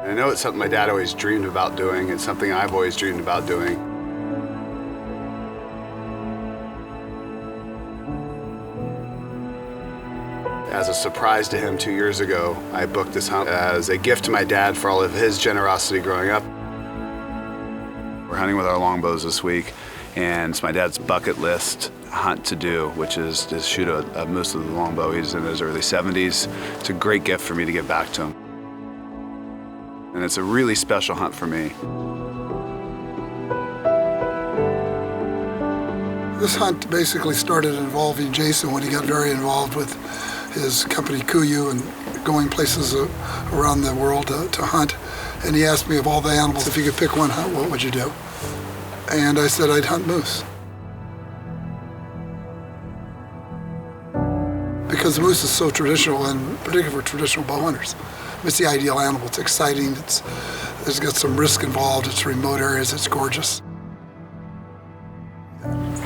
I know it's something my dad always dreamed about doing. It's something I've always dreamed about doing. As a surprise to him 2 years ago, I booked this hunt as a gift to my dad for all of his generosity growing up. We're hunting with our longbows this week, and it's my dad's bucket list hunt to do, which is to shoot a moose with a longbow. He's in his early 70s. It's a great gift for me to give back to him. And it's a really special hunt for me. This hunt basically started involving Jason when he got very involved with his company Kuyu and going places around the world to hunt. And he asked me of all the animals, if you could pick one hunt, what would you do? And I said I'd hunt moose. Because the moose is so traditional, and particularly for traditional bow hunters. It's the ideal animal. It's exciting. There's got some risk involved. It's remote areas. It's gorgeous.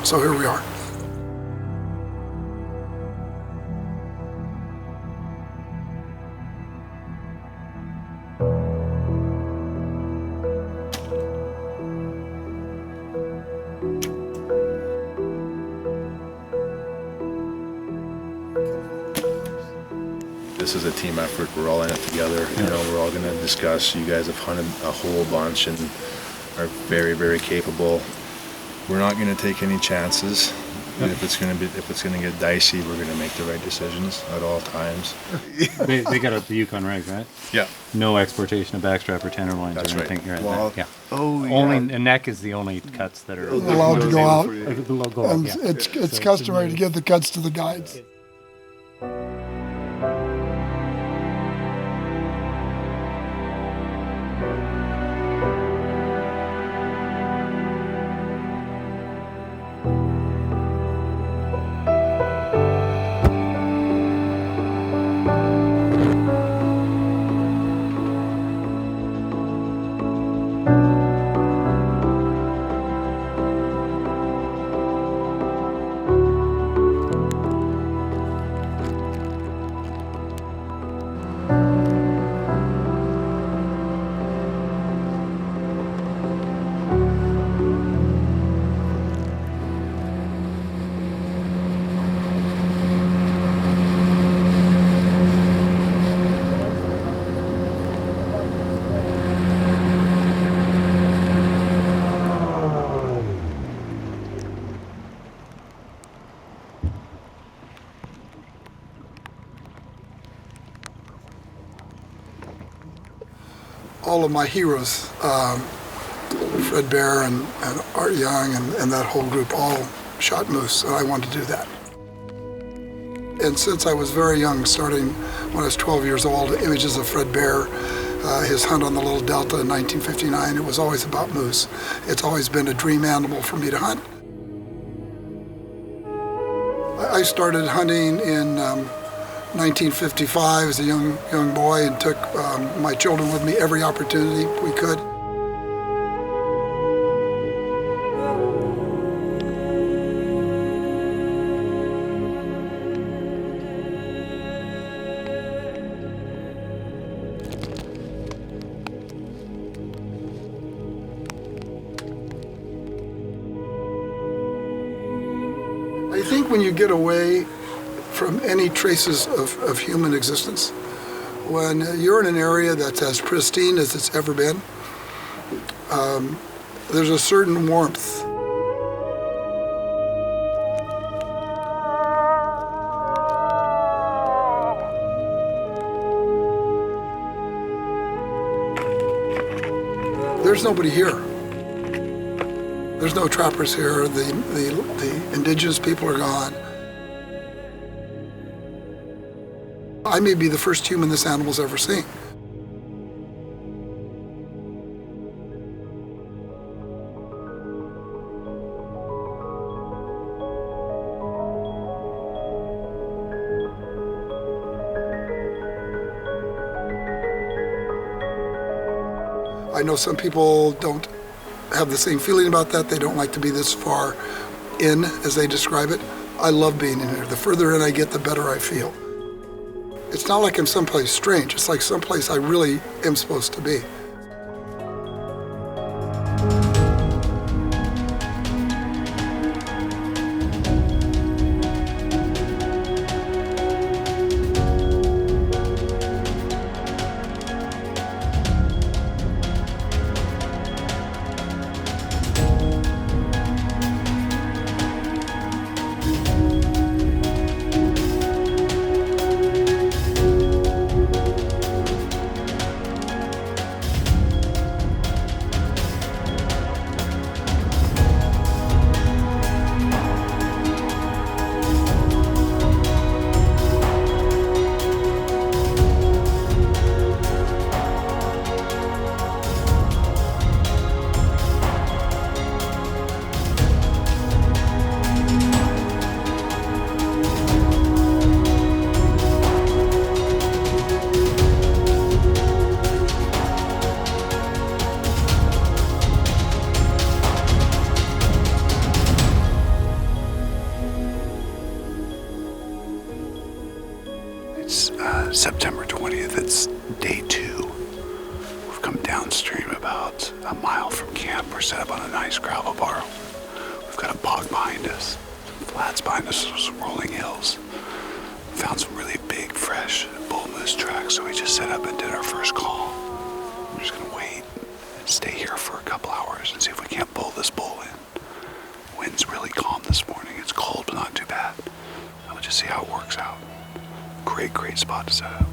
So here we are. This is a team effort. We're all in it together. You know, we're all going to discuss. You guys have hunted a whole bunch and are very, very capable. We're not going to take any chances. And if it's going to get dicey, we're going to make the right decisions at all times. They got the Yukon regs, right? Yeah. No exportation of backstrap or tenderloins That's or anything. right. Well, yeah. Oh, yeah. Only a neck is the only cuts that are Allowed to go out. And yeah. it's customary to give the cuts to the guides. All of my heroes, Fred Bear and Art Young and that whole group all shot moose, and I wanted to do that. And since I was very young, starting when I was 12 years old, images of Fred Bear, his hunt on the Little Delta in 1959, it was always about moose. It's always been a dream animal for me to hunt. I started hunting in 1955 as a young boy and took my children with me every opportunity we could. I think when you get away from any traces of human existence, when you're in an area that's as pristine as it's ever been, there's a certain warmth. There's nobody here. There's no trappers here. The indigenous people are gone. I may be the first human this animal's ever seen. I know some people don't have the same feeling about that. They don't like to be this far in, as they describe it. I love being in here. The further in I get, the better I feel. It's not like I'm someplace strange. It's like someplace I really am supposed to be. September 20th, it's day 2. We've come downstream about a mile from camp. We're set up on a nice gravel bar. We've got a bog behind us, some flats behind us, some rolling hills. We found some really big, fresh bull moose tracks, so we just set up and did our first call. We're just gonna wait and stay here for a couple hours and see if we can't pull this bull in. Wind's really calm this morning. It's cold, but not too bad. And we'll just see how it works out. Great spot to set up.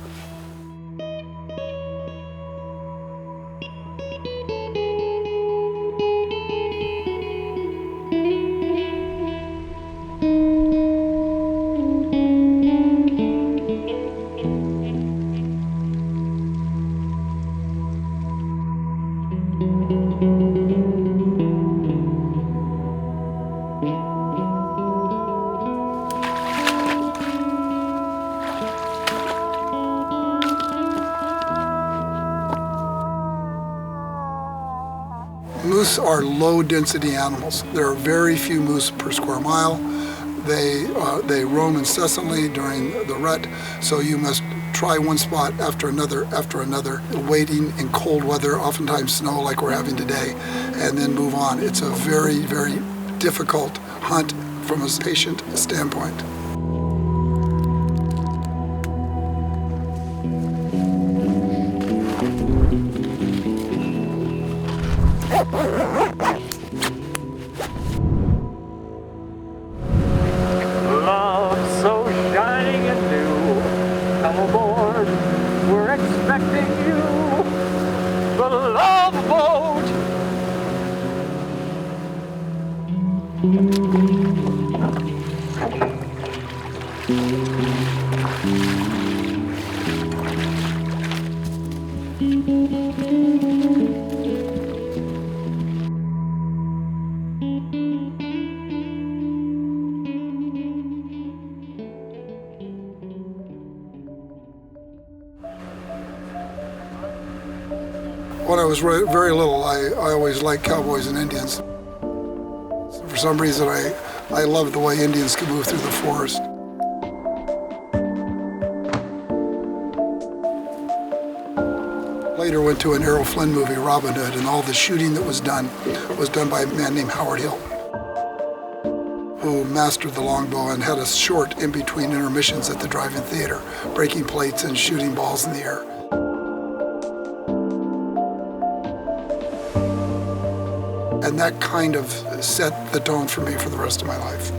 Moose are low-density animals. There are very few moose per square mile. They roam incessantly during the rut, so you must try one spot after another, waiting in cold weather, oftentimes snow like we're having today, and then move on. It's a very, very difficult hunt from a patient standpoint. Love so shining and new, come aboard, we're expecting you. The love boat. When I was very little, I always liked cowboys and Indians. For some reason, I loved the way Indians could move through the forest. Later went to an Errol Flynn movie, Robin Hood, and all the shooting that was done by a man named Howard Hill, who mastered the longbow and had a short in between intermissions at the drive-in theater, breaking plates and shooting balls in the air. And that kind of set the tone for me for the rest of my life.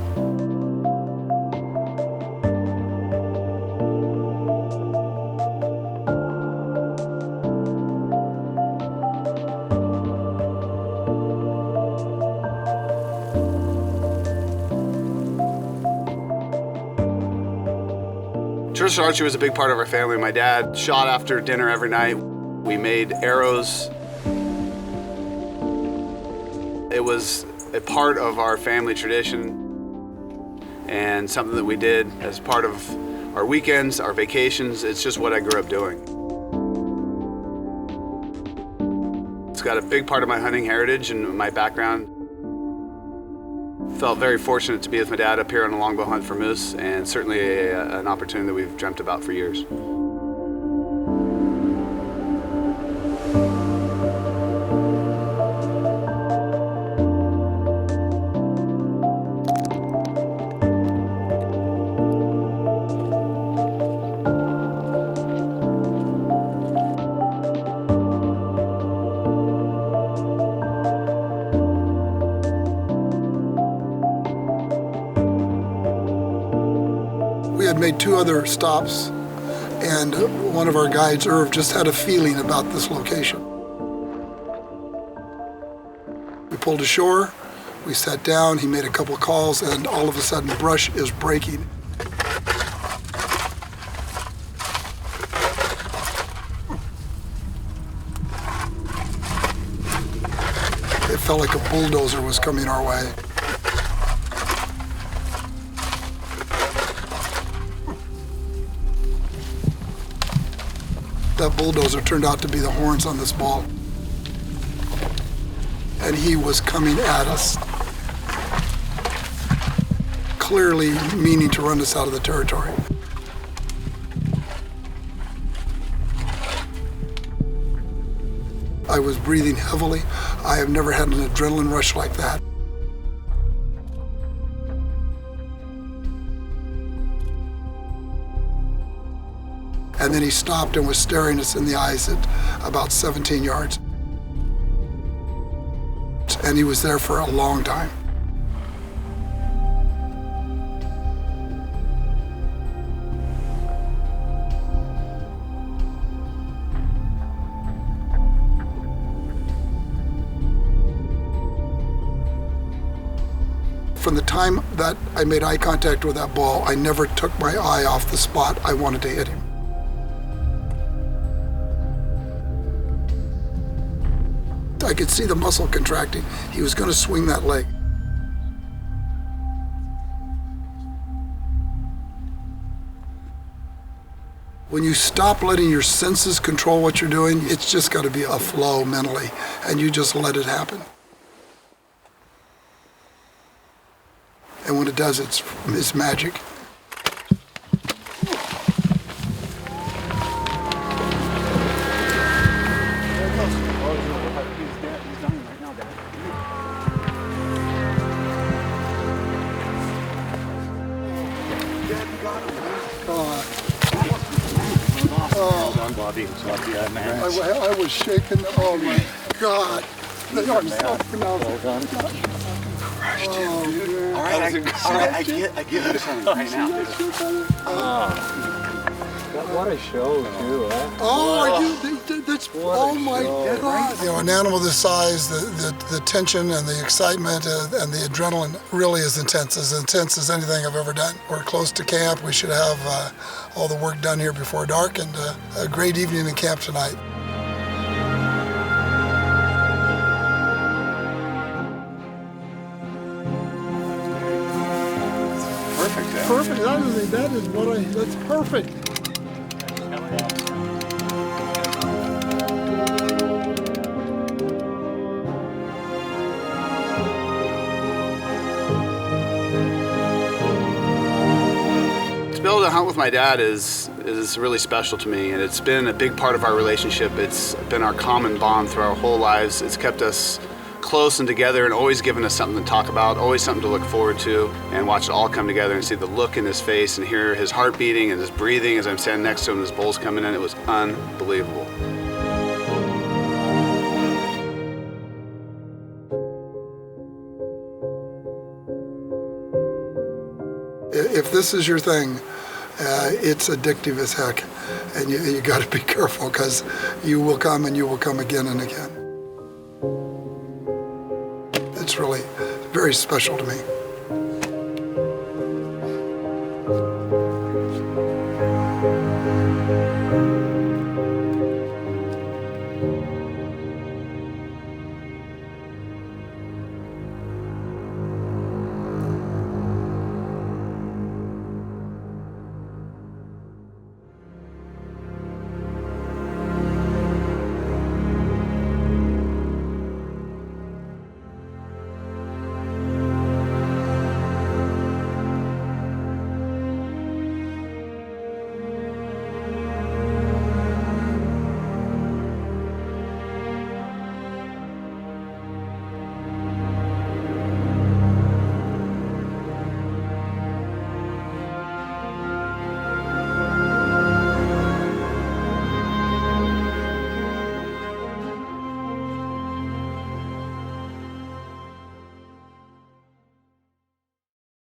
Traditional archery was a big part of our family. My dad shot after dinner every night. We made arrows. It was a part of our family tradition and something that we did as part of our weekends, our vacations. It's just what I grew up doing. It's got a big part of my hunting heritage and my background. Felt very fortunate to be with my dad up here on a longbow hunt for moose, and certainly an opportunity that we've dreamt about for years. made 2 other stops, and one of our guides, Irv, just had a feeling about this location. We pulled ashore, we sat down, he made a couple of calls, and all of a sudden brush is breaking. It felt like a bulldozer was coming our way. That bulldozer turned out to be the horns on this bull. And he was coming at us, clearly meaning to run us out of the territory. I was breathing heavily. I have never had an adrenaline rush like that. And then he stopped and was staring us in the eyes at about 17 yards. And he was there for a long time. From the time that I made eye contact with that bull, I never took my eye off the spot I wanted to hit him. I could see the muscle contracting. He was going to swing that leg. When you stop letting your senses control what you're doing, it's just got to be a flow mentally, and you just let it happen. And when it does, it's magic. I was shaking. Oh my God. They are so pronounced. Crushed him, dude. All right, I give it something right now, dude. What a show, too, huh? Oh my God. You know, an animal this size, the tension and the excitement and the adrenaline really is intense as anything I've ever done. We're close to camp. We should have all the work done here before dark, and a great evening in camp tonight. Perfect. That's perfect. To be able to hunt with my dad is really special to me, and it's been a big part of our relationship. It's been our common bond through our whole lives. It's kept us close and together, and always given us something to talk about, always something to look forward to, and watch it all come together and see the look in his face and hear his heart beating and his breathing as I'm standing next to him and his bull's coming in. It was unbelievable. If this is your thing, it's addictive as heck, and you got to be careful, because you will come and you will come again and again. It's really very special to me.